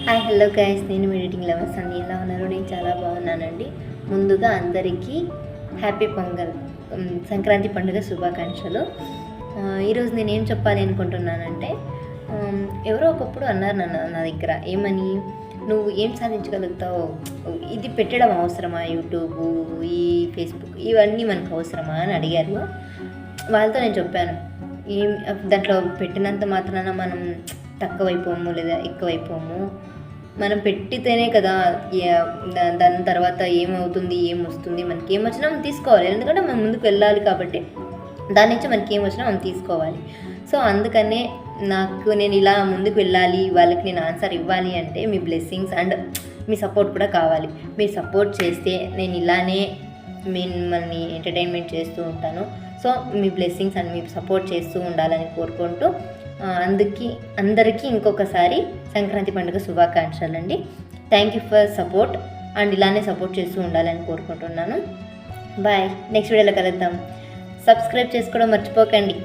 Hi hello guys, నేను editing lovers అండి. ఎలా ఉన్నారు? నేను చాలా బాగున్నానండి. ముందుగా అందరికీ హ్యాపీ పొంగల్, సంక్రాంతి పండుగ శుభాకాంక్షలు. ఈరోజు నేను ఏం చెప్పాలి అనుకుంటున్నానంటే, ఎవరో ఒకప్పుడు అన్నారు నా దగ్గర, ఏమని, నువ్వు ఏం సాధించగలుగుతావు, ఇది పెట్టడం అవసరమా, యూట్యూబ్, ఈ ఫేస్బుక్ ఇవన్నీ మనకు అవసరమా అని అడిగారు. వాళ్ళతో నేను చెప్పాను, ఏం దాంట్లో పెట్టినంత మాత్రాన మనం తక్కువైపోము లేదా ఎక్కువైపోము. మనం పెట్టితేనే కదా దాని తర్వాత ఏమవుతుంది, ఏమొస్తుంది, మనకి ఏమొచ్చినా మనం తీసుకోవాలి. ఎందుకంటే మనం ముందుకు వెళ్ళాలి కాబట్టి దాని నుంచి మనకి ఏమొచ్చినా మనం తీసుకోవాలి. సో అందుకనే నేను ఇలా ముందుకు వెళ్ళాలి, వాళ్ళకి నేను ఆన్సర్ ఇవ్వాలి అంటే మీ బ్లెస్సింగ్స్ అండ్ మీ సపోర్ట్ కూడా కావాలి. మీరు సపోర్ట్ చేస్తే నేను ఇలానే మిమ్మల్ని ఎంటర్టైన్మెంట్ చేస్తూ ఉంటాను. So me blessings and me support చేస్తూ ఉండాలని కోరుకుంటూ అందరికీ ఇంకొకసారి సంక్రాంతి పండుగ శుభాకాంక్షలు అండి. Thank you for support and ఇలానే సపోర్ట్ చేస్తూ ఉండాలని కోరుకుంటున్నాను. బాయ్, నెక్స్ట్ వీడియోలో కలుద్దాం. సబ్స్క్రైబ్ చేసుకోవడం మర్చిపోకండి.